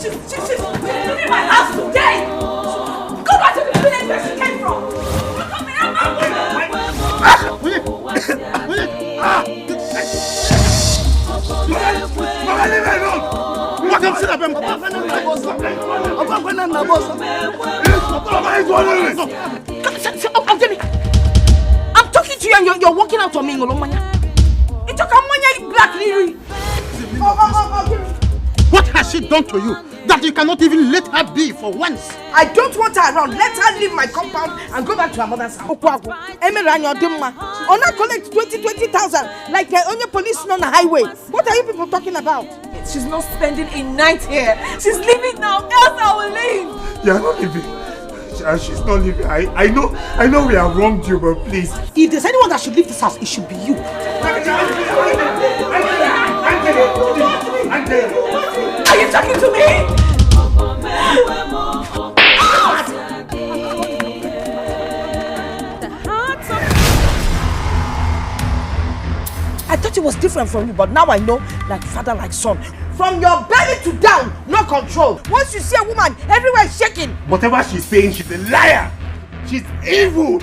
She's leaving my house today! Go back to the village where she came from! You're coming out my window! I'm talking to you and you're walking out on me, Ngolomanya. It's a black lily. What has she done to you that you cannot even let her be for once? I don't want her around. Let her leave my compound and go back to her mother's house. Ona collect 20,000 like the only policeman on the highway. What are you people talking about? She's not spending a night here. She's leaving now, else I will leave. You are not leaving. She's not leaving. I know we have wronged you, but please. If there's anyone that should leave this house, it should be you. Are you talking to me? I thought it was different from you, but now I know, like father, like son. From your belly to down, no control. Once you see a woman, everywhere is shaking. Whatever she's saying, she's a liar. She's evil.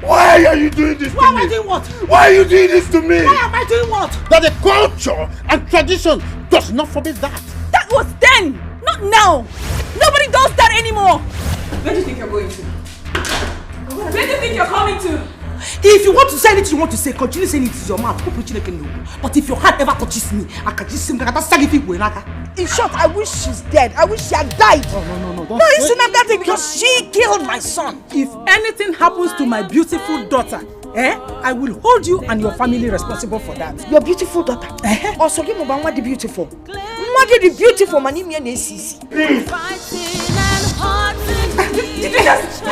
Why are you doing this to me? Why am I doing what? Why are you doing this to me? Why am I doing what? That the culture and tradition does not forbid that. That was then, not now. Nobody does that anymore. Where do you think you're going to? Where do you think you're coming to? If you want to say anything you want to say, continue saying it with your mouth. But if your heart ever touches me, I can just say, in short, I wish she's dead. I wish she had died. No. No, it's not that thing because she killed my son. If anything happens to my beautiful daughter, I will hold you and your family responsible for that. Your beautiful daughter? Also, give me the beautiful. Mother the beautiful, my name is Sisi. Please. Did you just...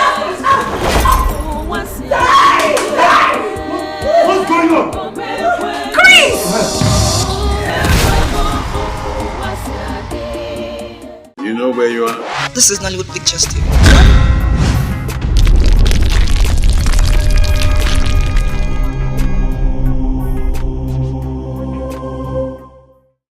What's going on? Chris! You know where you are? This is Nollywood Pictures TV.